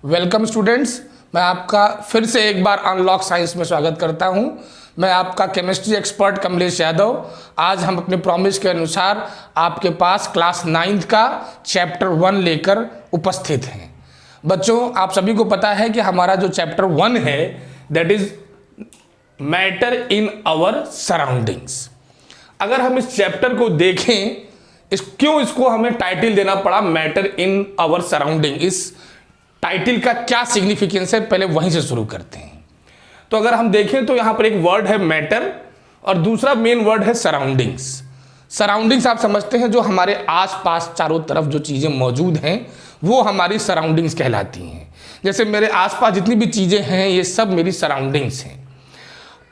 Welcome students, मैं आपका फिर से एक बार अनलॉक साइंस में स्वागत करता हूं। मैं आपका केमिस्ट्री एक्सपर्ट कमलेश यादव। आज हम अपने प्रॉमिस के अनुसार आपके पास क्लास 9th का चैप्टर 1 लेकर उपस्थित हैं। बच्चों, आप सभी को पता है कि हमारा जो चैप्टर 1 है that is matter in our surroundings. अगर हम इस चैप्टर को देखें, क्यों इसको हमें टाइटल देना पड़ा मैटर इन आवर सराउंडिंग, इस टाइटल का क्या सिग्निफिकेंस है, पहले वहीं से शुरू करते हैं। तो अगर हम देखें तो यहां पर एक वर्ड है मैटर और दूसरा मेन वर्ड है सराउंडिंग्स। सराउंडिंग्स आप समझते हैं, जो हमारे आसपास चारों तरफ जो चीजें मौजूद हैं वो हमारी सराउंडिंग्स कहलाती हैं। जैसे मेरे आसपास जितनी भी चीजें हैं ये सब मेरी सराउंडिंग्स हैं,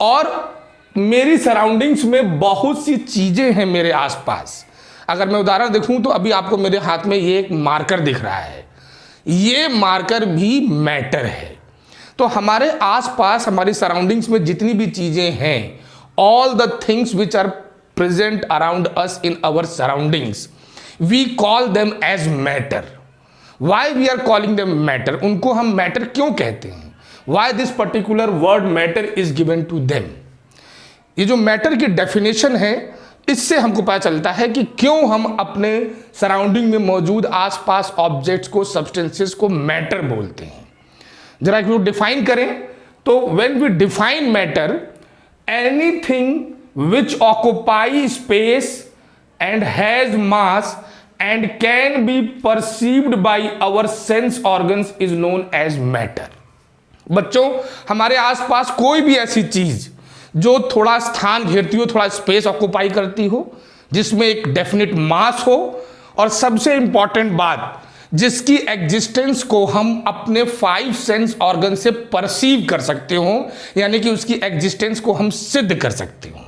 और मेरी सराउंडिंग्स में बहुत सी चीजें हैं मेरे आसपास। अगर मैं उदाहरण देखूं तो अभी आपको मेरे हाथ में ये एक मार्कर दिख रहा है, ये मार्कर भी मैटर है। तो हमारे आसपास हमारी सराउंडिंग्स में जितनी भी चीजें हैं, all the things which are present around us in our surroundings, we call them as matter. Why we are calling them matter, उनको हम मैटर क्यों कहते हैं, why this particular word matter is given to them. ये जो matter की definition है, इससे हमको पता चलता है कि क्यों हम अपने सराउंडिंग में मौजूद आसपास ऑब्जेक्ट्स को, सब्सटेंसेस को मैटर बोलते हैं। जरा एक डिफाइन करें तो when we define matter, anything which occupy space and has mass and can be perceived by our sense organs is known as matter. बच्चों, हमारे आसपास कोई भी ऐसी चीज जो थोड़ा स्थान घेरती हो, थोड़ा स्पेस ऑक्युपाई करती हो, जिसमें एक डेफिनेट मास हो, और सबसे इंपॉर्टेंट बात, जिसकी एग्जिस्टेंस को हम अपने 5 सेंस ऑर्गन से परसीव कर सकते हो, यानी कि उसकी एग्जिस्टेंस को हम सिद्ध कर सकते हो।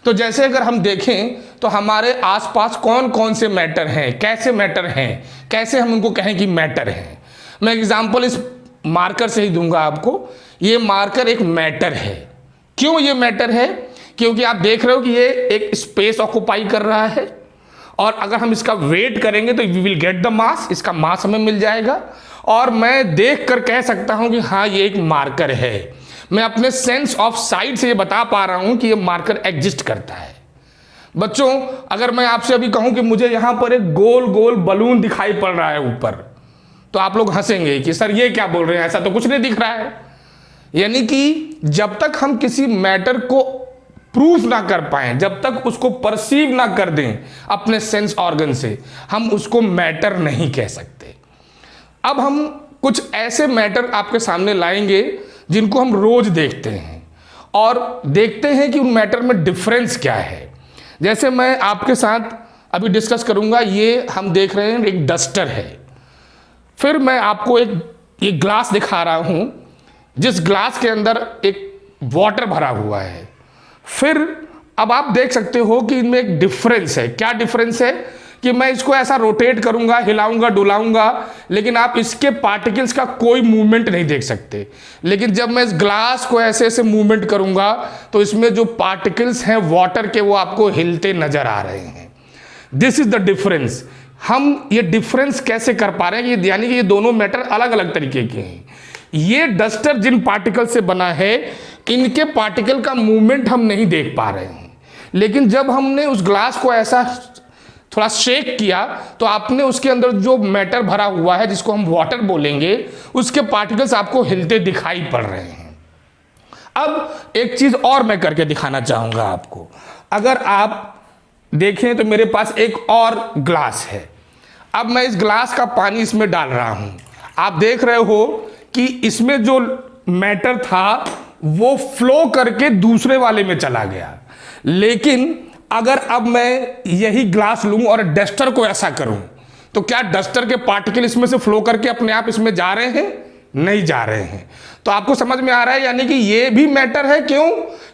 तो जैसे अगर हम देखें तो हमारे आसपास कौन कौन से मैटर हैं, कैसे मैटर हैं, कैसे हम उनको कहें कि मैटर हैं। मैं एग्जांपल इस मार्कर से ही दूंगा आपको। ये मार्कर एक मैटर है। क्यों ये मैटर है? क्योंकि आप देख रहे हो कि ये एक स्पेस ऑक्युपाई कर रहा है, और अगर हम इसका वेट करेंगे तो we will get the mass, इसका मास हमें मिल जाएगा, और मैं देख कर कह सकता हूं कि हाँ ये एक मार्कर है। मैं अपने सेंस ऑफ साइट से ये बता पा रहा हूं कि ये मार्कर एग्जिस्ट करता है। बच्चों, अगर मैं आपसे अभी कहूं कि मुझे यहां पर एक गोल गोल बलून दिखाई पड़ रहा है ऊपर, तो आप लोग हंसेंगे कि सर ये क्या बोल रहे हैं, ऐसा तो कुछ नहीं दिख रहा है। यानी कि जब तक हम किसी मैटर को प्रूफ ना कर पाए, जब तक उसको परसीव ना कर दें अपने सेंस ऑर्गन से, हम उसको मैटर नहीं कह सकते। अब हम कुछ ऐसे मैटर आपके सामने लाएंगे जिनको हम रोज देखते हैं, और देखते हैं कि उन मैटर में डिफरेंस क्या है। जैसे मैं आपके साथ अभी डिस्कस करूंगा, ये हम देख रहे हैं एक डस्टर है। फिर मैं आपको एक ग्लास दिखा रहा हूं, जिस ग्लास के अंदर एक वाटर भरा हुआ है। फिर अब आप देख सकते हो कि इनमें एक डिफरेंस है। क्या डिफरेंस है? कि मैं इसको ऐसा रोटेट करूंगा, हिलाऊंगा, डुलाऊंगा, लेकिन आप इसके पार्टिकल्स का कोई मूवमेंट नहीं देख सकते। लेकिन जब मैं इस ग्लास को ऐसे ऐसे मूवमेंट करूंगा तो इसमें जो पार्टिकल्स हैं वाटर के, वो आपको हिलते नजर आ रहे हैं। This is the difference. हम ये डिफरेंस कैसे कर पा रहे हैं, यानी कि ये दोनों मैटर अलग अलग तरीके के हैं। ये डस्टर जिन पार्टिकल से बना है, इनके पार्टिकल का मूवमेंट हम नहीं देख पा रहे हैं, लेकिन जब हमने उस ग्लास को ऐसा थोड़ा शेक किया तो आपने उसके अंदर जो मैटर भरा हुआ है, जिसको हम वाटर बोलेंगे, उसके पार्टिकल्स आपको हिलते दिखाई पड़ रहे हैं। अब एक चीज और मैं करके दिखाना चाहूंगा आपको। अगर आप देखें तो मेरे पास एक और ग्लास है। अब मैं इस ग्लास का पानी इसमें डाल रहा हूं। आप देख रहे हो कि इसमें जो मैटर था वो फ्लो करके दूसरे वाले में चला गया। लेकिन अगर अब मैं यही ग्लास लूं और डस्टर को ऐसा करूं, तो क्या डस्टर के पार्टिकल इसमें से फ्लो करके अपने आप इसमें जा रहे हैं? नहीं जा रहे हैं। तो आपको समझ में आ रहा है, यानी कि ये भी मैटर है। क्यों?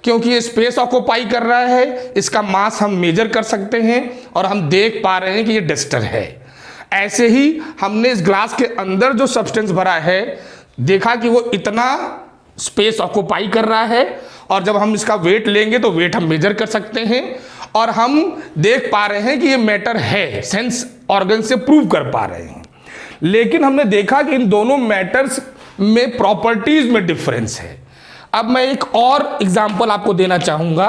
क्योंकि ये स्पेस ऑक्युपाई कर रहा है, इसका मास हम मेजर कर सकते हैं, और हम देख पा रहे हैं कि ये डस्टर है। ऐसे ही हमने इस ग्लास के अंदर जो सब्सटेंस भरा है, देखा कि वो इतना स्पेस ऑक्युपाई कर रहा है, और जब हम इसका वेट लेंगे तो वेट हम मेजर कर सकते हैं, और हम देख पा रहे हैं कि ये मैटर है, सेंस ऑर्गन से प्रूव कर पा रहे हैं। लेकिन हमने देखा कि इन दोनों मैटर्स में प्रॉपर्टीज में डिफरेंस है। अब मैं एक और एग्जांपल आपको देना चाहूंगा।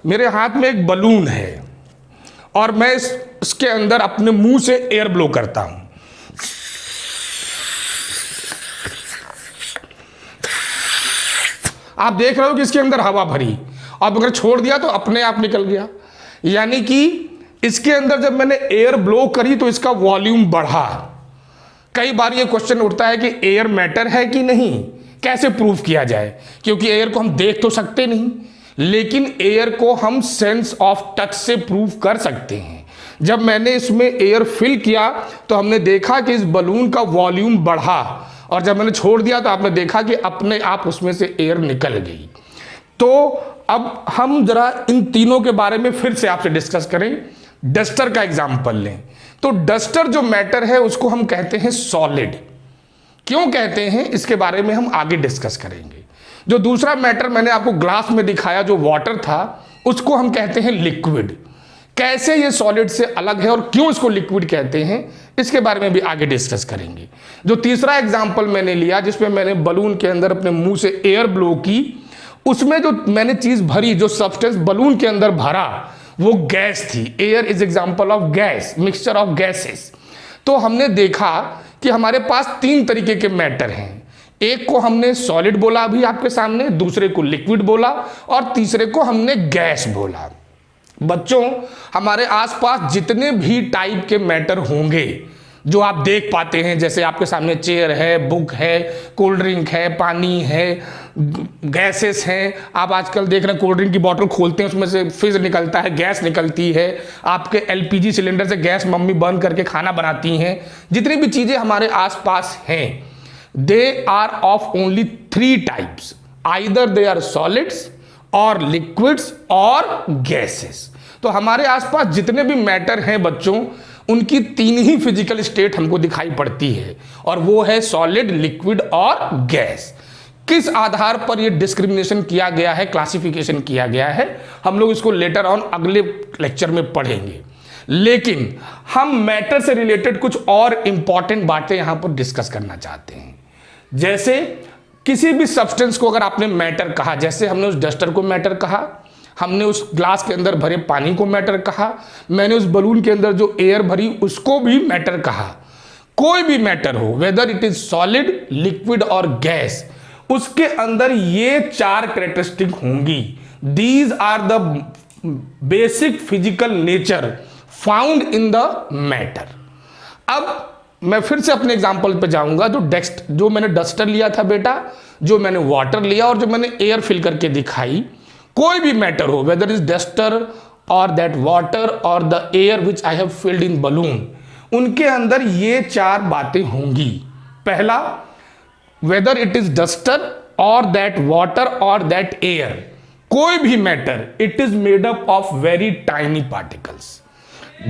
मेरे हाथ में एक बलून है और मैं इसके अंदर अपने मुंह से एयर ब्लो करता हूं। आप देख रहे हो कि इसके अंदर हवा भरी, अब अगर छोड़ दिया तो अपने आप निकल गया। यानी कि इसके अंदर जब मैंने एयर ब्लो करी तो इसका वॉल्यूम बढ़ा। कई बार ये क्वेश्चन उठता है कि एयर मैटर है कि नहीं, कैसे प्रूव किया जाए, क्योंकि एयर को हम देख तो सकते नहीं, लेकिन एयर को हम सेंस ऑफ टच से प्रूव कर सकते हैं। जब मैंने इसमें एयर फिल किया तो हमने देखा कि इस बलून का वॉल्यूम बढ़ा, और जब मैंने छोड़ दिया तो आपने देखा कि अपने आप उसमें से एयर निकल गई। तो अब हम जरा इन तीनों के बारे में फिर से आपसे डिस्कस करें। डस्टर का एग्जाम्पल लें तो डस्टर जो मैटर है उसको हम कहते हैं सॉलिड। क्यों कहते हैं इसके बारे में हम आगे डिस्कस करेंगे। जो दूसरा मैटर मैंने आपको ग्लास में दिखाया जो वाटर था, उसको हम कहते हैं लिक्विड। कैसे ये सॉलिड से अलग है और क्यों इसको लिक्विड कहते हैं, इसके बारे में भी आगे डिस्कस करेंगे। जो तीसरा एग्जाम्पल मैंने लिया जिसमें मैंने बलून के अंदर अपने मुंह से एयर ब्लो की, उसमें जो मैंने चीज भरी, जो सब्सटेंस बलून के अंदर भरा, वो गैस थी। Air is example of gas, mixture of gases. तो हमने देखा कि हमारे पास तीन तरीके के मैटर हैं। एक को हमने सॉलिड बोला अभी आपके सामने, दूसरे को लिक्विड बोला और तीसरे को हमने गैस बोला। बच्चों, हमारे आसपास जितने भी टाइप के मैटर होंगे जो आप देख पाते हैं, जैसे आपके सामने चेयर है, बुक है, कोल्ड ड्रिंक है, पानी है, गैसेस हैं। आप आजकल देख रहे हैं कोल्ड ड्रिंक की बोतल खोलते हैं, उसमें से फिज निकलता है, गैस निकलती है। आपके एलपीजी सिलेंडर से गैस मम्मी बर्न करके खाना बनाती हैं। जितनी भी चीज़ें हमारे आसपास हैं, they are of only three types, either they are solids और लिक्विड्स और गैसेस। तो हमारे आसपास जितने भी मैटर हैं बच्चों, उनकी तीन ही फिजिकल स्टेट हमको दिखाई पड़ती है, और वो है सॉलिड, लिक्विड और गैस। किस आधार पर ये डिस्क्रिमिनेशन किया गया है, क्लासिफिकेशन किया गया है, हम लोग इसको लेटर ऑन अगले लेक्चर में पढ़ेंगे। लेकिन हम मैटर से रिलेटेड कुछ और इंपॉर्टेंट बातें यहां पर डिस्कस करना चाहते हैं। जैसे किसी भी सब्सटेंस को अगर आपने मैटर कहा, जैसे हमने उस डस्टर को मैटर कहा, हमने उस ग्लास के अंदर भरे पानी को मैटर कहा, मैंने उस बलून के अंदर जो एयर भरी उसको भी मैटर कहा। कोई भी मैटर हो, whether it is solid, liquid और गैस, उसके अंदर ये चार कैरेक्टरिस्टिक होंगी। These are the basic physical nature found in the matter. अब मैं फिर से अपने एग्जाम्पल पे जाऊंगा। जो मैंने डस्टर लिया था बेटा, जो मैंने वाटर लिया और जो मैंने एयर फिल करके दिखाई, कोई भी मैटर हो, वेदर इज डस्टर और दैट वाटर और the air which I have filled in balloon, उनके अंदर ये चार बातें होंगी। पहला, वेदर इट इज डस्टर और दैट वाटर और दैट एयर, कोई भी matter, it is made up of very tiny particles.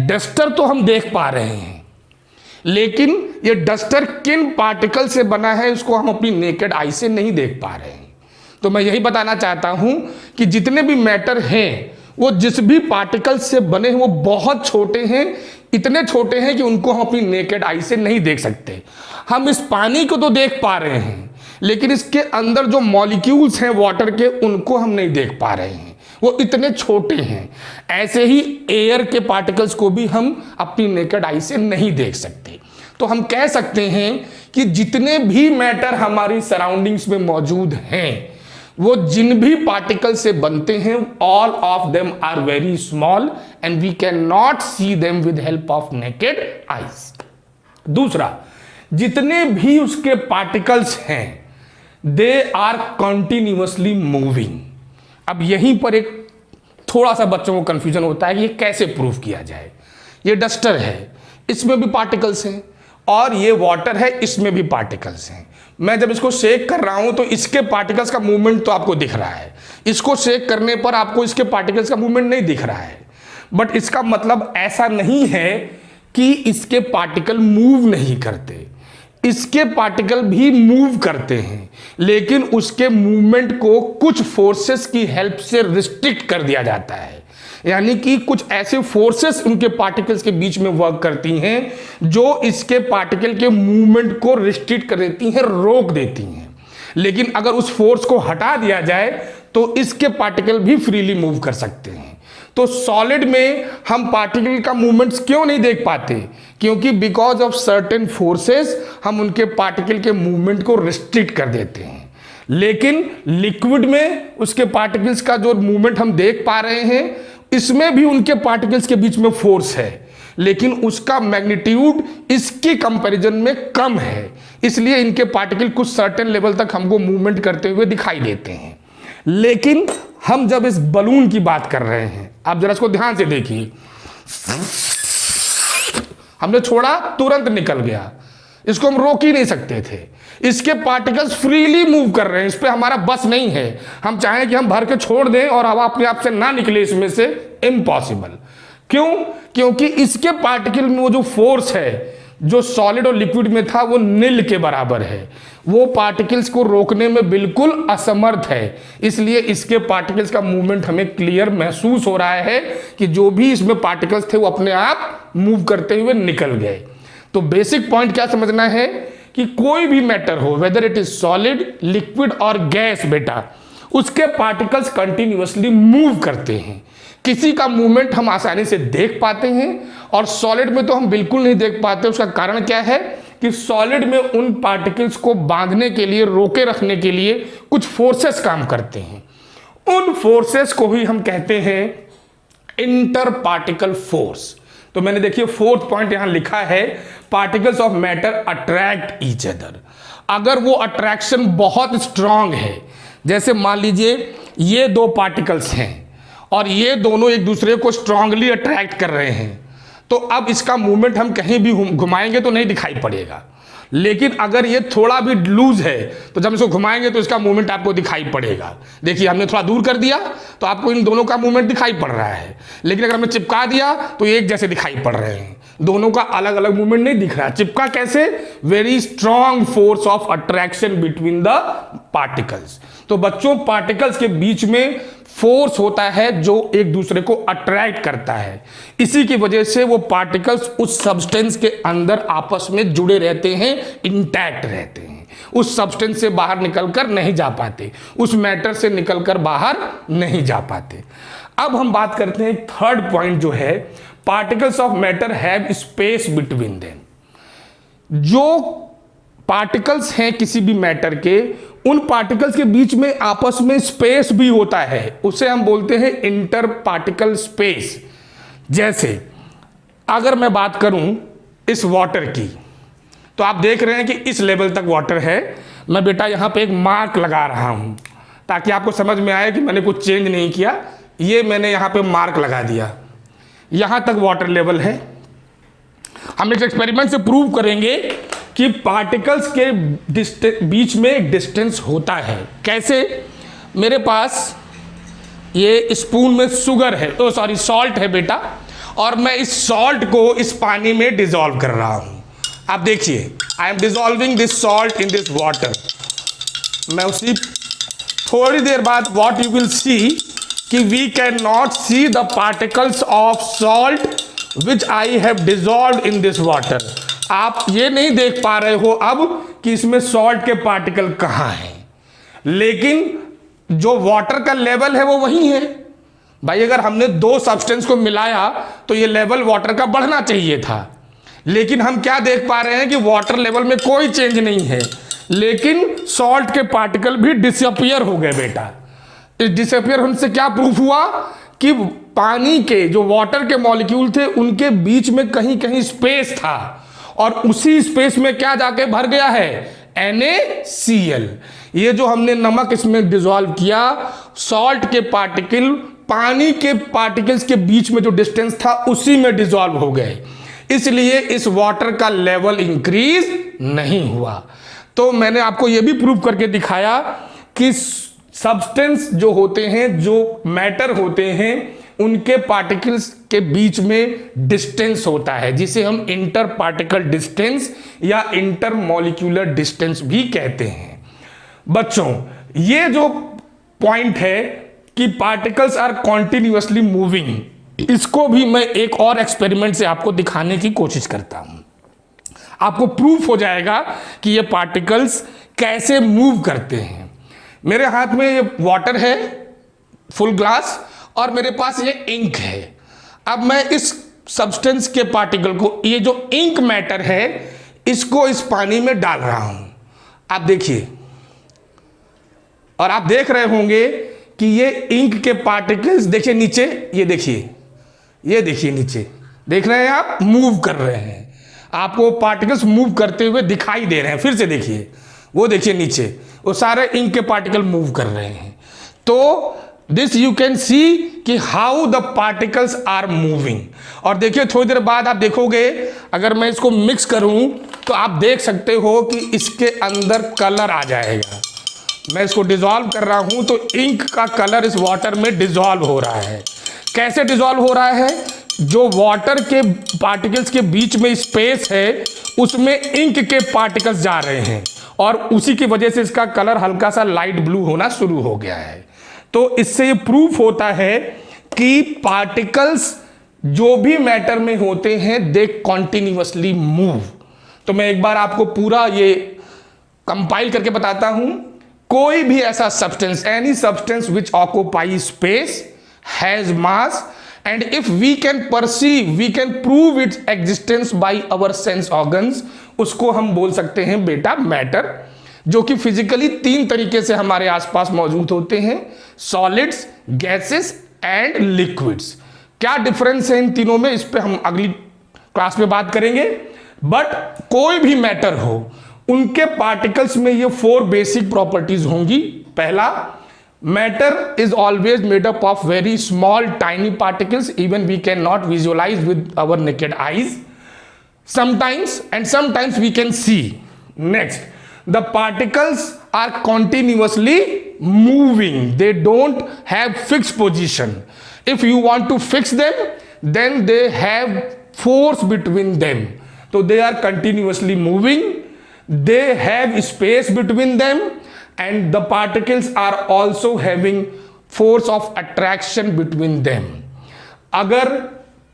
Duster तो हम देख पा रहे हैं, लेकिन ये डस्टर किन पार्टिकल से बना है उसको हम अपनी नेकेड आई से नहीं देख पा रहे हैं। तो मैं यही बताना चाहता हूं कि जितने भी मैटर हैं वो जिस भी पार्टिकल से बने हैं वो बहुत छोटे हैं, इतने छोटे हैं कि उनको हम अपनी नेकेड आई से नहीं देख सकते। हम इस पानी को तो देख पा रहे हैं, लेकिन इसके अंदर जो मॉलिक्यूल्स हैं वाटर के, उनको हम नहीं देख पा रहे हैं, वो इतने छोटे हैं। ऐसे ही एयर के पार्टिकल्स को भी हम अपनी नेकेड आई से नहीं देख सकते। तो हम कह सकते हैं कि जितने भी मैटर हमारी सराउंडिंग्स में मौजूद हैं, वो जिन भी पार्टिकल से बनते हैं, all of them are very small and we can not see them with help of naked eyes. दूसरा, जितने भी उसके पार्टिकल्स हैं, दे आर कंटिन्यूअसली मूविंग। अब यहीं पर एक थोड़ा सा बच्चों को कंफ्यूजन होता है कि ये कैसे प्रूव किया जाए। ये डस्टर है, इसमें भी पार्टिकल्स हैं, और ये वाटर है, इसमें भी पार्टिकल्स हैं। मैं जब इसको शेक कर रहा हूं तो इसके पार्टिकल्स का मूवमेंट तो आपको दिख रहा है, इसको शेक करने पर आपको इसके पार्टिकल्स का मूवमेंट नहीं दिख रहा है। बट इसका मतलब ऐसा नहीं है कि इसके पार्टिकल मूव नहीं करते, इसके पार्टिकल भी मूव करते हैं, लेकिन उसके मूवमेंट को कुछ फोर्सेस की हेल्प से रिस्ट्रिक्ट कर दिया जाता है। यानी कि कुछ ऐसे फोर्सेस उनके पार्टिकल्स के बीच में वर्क करती हैं जो इसके पार्टिकल के मूवमेंट को रिस्ट्रिक्ट कर देती हैं, रोक देती हैं। लेकिन अगर उस फोर्स को हटा दिया जाए तो इसके पार्टिकल भी फ्रीली मूव कर सकते हैं। तो सॉलिड में हम पार्टिकल का मूवमेंट्स क्यों नहीं देख पाते? क्योंकि बिकॉज ऑफ सर्टेन फोर्सेस हम उनके पार्टिकल के मूवमेंट को रिस्ट्रिक्ट कर देते हैं। लेकिन लिक्विड में उसके पार्टिकल्स का जो मूवमेंट हम देख पा रहे हैं, इसमें भी उनके पार्टिकल्स के बीच में फोर्स है, लेकिन उसका मैग्नीट्यूड इसके कंपैरिजन में कम है। इसलिए इनके पार्टिकल कुछ सर्टेन लेवल तक हमको मूवमेंट करते हुए दिखाई देते हैं। लेकिन हम जब इस बलून की बात कर रहे हैं, आप जरा इसको ध्यान से देखिए, हमने छोड़ा तुरंत निकल गया, इसको हम रोक ही नहीं सकते थे। इसके पार्टिकल्स फ्रीली मूव कर रहे हैं, इस पे हमारा बस नहीं है। हम चाहें कि हम भर के छोड़ दें और हवा अपने आप से ना निकले इसमें से, इम्पॉसिबल। क्यों? क्योंकि इसके पार्टिकल में वो जो फोर्स है जो सॉलिड और लिक्विड में था वो नील के बराबर है, वो पार्टिकल्स को रोकने में बिल्कुल असमर्थ है। इसलिए इसके पार्टिकल्स का मूवमेंट हमें क्लियर महसूस हो रहा है कि जो भी इसमें पार्टिकल्स थे वो अपने आप मूव करते हुए निकल गए। तो बेसिक पॉइंट क्या समझना है कि कोई भी मैटर हो, whether it is solid, liquid और गैस, बेटा उसके पार्टिकल्स कंटिन्यूअसली मूव करते हैं। किसी का मूवमेंट हम आसानी से देख पाते हैं और सॉलिड में तो हम बिल्कुल नहीं देख पाते। उसका कारण क्या है कि सॉलिड में उन पार्टिकल्स को बांधने के लिए, रोके रखने के लिए कुछ फोर्सेस काम करते हैं। उन फोर्सेस को ही हम कहते हैं इंटर पार्टिकल फोर्स। तो मैंने देखिए फोर्थ पॉइंट यहां लिखा है, particles of matter attract each other. अगर वो अट्रैक्शन बहुत स्ट्रांग है, जैसे मान लीजिए ये दो पार्टिकल्स हैं और ये दोनों एक दूसरे को स्ट्रांगली अट्रैक्ट कर रहे हैं, तो अब इसका मूवमेंट हम कहीं भी घुमाएंगे तो नहीं दिखाई पड़ेगा। लेकिन अगर ये थोड़ा भी लूज है तो जब इसको घुमाएंगे तो इसका मूवमेंट आपको दिखाई पड़ेगा। देखिए हमने थोड़ा दूर कर दिया तो आपको इन दोनों का मूवमेंट दिखाई पड़ रहा है, लेकिन अगर हमने चिपका दिया तो एक जैसे दिखाई पड़ रहे हैं, दोनों का अलग अलग मूवमेंट नहीं दिख रहा। चिपका कैसे? Very strong force of attraction between the particles. तो बच्चों, पार्टिकल्स के बीच में फोर्स होता है जो एक दूसरे को अट्रैक्ट करता है। इसी की वजह से वो पार्टिकल्स उस सब्सटेंस के अंदर आपस में जुड़े रहते हैं, इंटैक्ट रहते हैं, उस सब्सटेंस से बाहर निकलकर नहीं जा पाते, उस मैटर से निकलकर बाहर नहीं जा पाते। अब हम बात करते हैं थर्ड पॉइंट जो है, particles of matter have space between them. जो पार्टिकल्स हैं किसी भी मैटर के, उन पार्टिकल्स के बीच में आपस में स्पेस भी होता है, उसे हम बोलते हैं इंटर पार्टिकल स्पेस। जैसे अगर मैं बात करूं इस वाटर की, तो आप देख रहे हैं कि इस लेवल तक वाटर है। मैं बेटा यहां पे एक मार्क लगा रहा हूं ताकि आपको समझ में आए कि मैंने कुछ चेंज नहीं किया। ये मैंने यहां पे मार्क लगा दिया, यहां तक वाटर लेवल है। हम इस एक्सपेरिमेंट से प्रूव करेंगे कि पार्टिकल्स के बीच में एक डिस्टेंस होता है। कैसे? मेरे पास ये स्पून में शुगर है, तो सॉरी सॉल्ट है बेटा, और मैं इस सॉल्ट को इस पानी में डिसॉल्व कर रहा हूं। आप देखिए, I am dissolving this salt in this water. मैं उसी थोड़ी देर बाद व्हाट यू विल सी कि we can not see the particles of salt which I have dissolved in this water. आप ये नहीं देख पा रहे हो अब कि इसमें सॉल्ट के पार्टिकल कहां हैं, लेकिन जो वाटर का लेवल है वो वही है। भाई अगर हमने दो सब्सटेंस को मिलाया तो ये लेवल वाटर का बढ़ना चाहिए था, लेकिन हम क्या देख पा रहे हैं कि वाटर लेवल में कोई चेंज नहीं है, लेकिन सॉल्ट के पार्टिकल भी डिसअपियर हो गए बेटा। इस डिसअपियर होने से क्या प्रूफ हुआ कि पानी के जो वाटर के मॉलिक्यूल थे उनके बीच में कहीं कहीं स्पेस था, और उसी स्पेस में क्या जाके भर गया है? NaCl। ये जो हमने नमक इसमें डिसॉल्व किया, सॉल्ट के पार्टिकल पानी के पार्टिकल्स के बीच में जो डिस्टेंस था उसी में डिसॉल्व हो गए, इसलिए इस वाटर का लेवल इंक्रीज नहीं हुआ। तो मैंने आपको यह भी प्रूव करके दिखाया कि सब्सटेंस जो होते हैं, जो मैटर होते हैं, उनके पार्टिकल्स के बीच में डिस्टेंस होता है, जिसे हम इंटर पार्टिकल डिस्टेंस या इंटर मॉलिक्यूलर डिस्टेंस भी कहते हैं। बच्चों, ये जो पॉइंट है कि पार्टिकल्स आर कॉन्टिन्यूअसली मूविंग, इसको भी मैं एक और एक्सपेरिमेंट से आपको दिखाने की कोशिश करता हूं। आपको प्रूफ हो जाएगा कि ये पार्टिकल्स कैसे मूव करते हैं। मेरे हाथ में ये वाटर है फुल ग्लास और मेरे पास ये इंक है। अब मैं इस सब्सटेंस के पार्टिकल को, ये जो इंक मैटर है, इसको इस पानी में डाल रहा हूं। आप देखिए, और आप देख रहे होंगे कि ये इंक के पार्टिकल्स देखिए नीचे, ये देखिए नीचे, देख रहे हैं आप, मूव कर रहे हैं। आपको पार्टिकल्स मूव करते हुए दिखाई दे रहे हैं। फिर से देखिए, वो देखिए नीचे, वो सारे इंक के पार्टिकल मूव कर रहे हैं। तो दिस यू कैन सी कि how the particles are moving. और देखिए थोड़ी देर बाद आप देखोगे, अगर मैं इसको मिक्स करूं तो आप देख सकते हो कि इसके अंदर कलर आ जाएगा। मैं इसको डिसॉल्व कर रहा हूं तो इंक का कलर इस वाटर में डिसॉल्व हो रहा है। कैसे डिसॉल्व हो रहा है? जो वाटर के पार्टिकल्स के बीच में स्पेस है, उसमें इंक के पार्टिकल्स जा रहे हैं और उसी की वजह से इसका कलर हल्का सा लाइट ब्लू होना शुरू हो गया है। तो इससे ये प्रूफ होता है कि पार्टिकल्स जो भी मैटर में होते हैं, दे कॉन्टिन्यूअसली मूव। तो मैं एक बार आपको पूरा ये कंपाइल करके बताता हूं। कोई भी ऐसा substance, any substance which occupy space, has mass, and if we can perceive, we can prove its existence by our sense organs, उसको हम बोल सकते हैं बेटा मैटर, जो कि फिजिकली तीन तरीके से हमारे आसपास मौजूद होते हैं, सॉलिड्स, गैसेस एंड लिक्विड्स। क्या डिफरेंस है इन तीनों में, इस पे हम अगली क्लास में बात करेंगे। बट कोई भी मैटर हो, उनके पार्टिकल्स में ये 4 बेसिक प्रॉपर्टीज होंगी। पहला, matter is always made up of very small tiny particles, even we cannot visualize with our naked eyes sometimes, and sometimes we can see. Next, the particles are continuously moving, they don't have fixed position. If you want to fix them, then they have force between them, so they are continuously moving, they have space between them, and the particles are also having force of attraction between them. अगर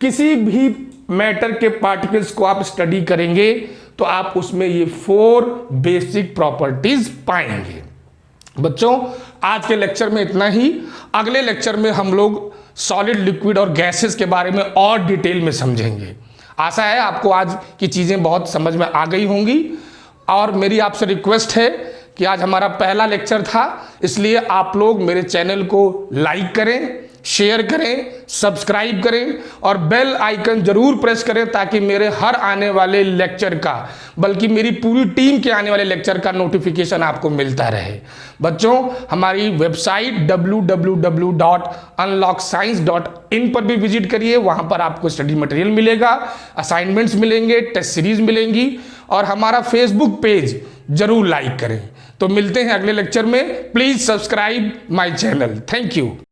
किसी भी matter के particles को आप study करेंगे तो आप उसमें ये 4 बेसिक प्रॉपर्टीज पाएंगे। बच्चों, आज के लेक्चर में इतना ही। अगले लेक्चर में हम लोग सॉलिड, लिक्विड और गैसेस के बारे में और डिटेल में समझेंगे। आशा है आपको आज की चीज़ें बहुत समझ में आ गई होंगी। और मेरी आपसे रिक्वेस्ट है कि आज हमारा पहला लेक्चर था, इसलिए आप लोग मेरे चैनल को लाइक करें, शेयर करें, सब्सक्राइब करें और बेल आइकन जरूर प्रेस करें, ताकि मेरे हर आने वाले लेक्चर का, बल्कि मेरी पूरी टीम के आने वाले लेक्चर का नोटिफिकेशन आपको मिलता रहे। बच्चों, हमारी वेबसाइट www.unlockscience.in पर भी विजिट करिए। वहां पर आपको स्टडी मटेरियल मिलेगा, असाइनमेंट्स मिलेंगे, टेस्ट सीरीज मिलेंगी, और हमारा फेसबुक पेज जरूर लाइक करें। तो मिलते हैं अगले लेक्चर में। Please subscribe my channel. Thank you.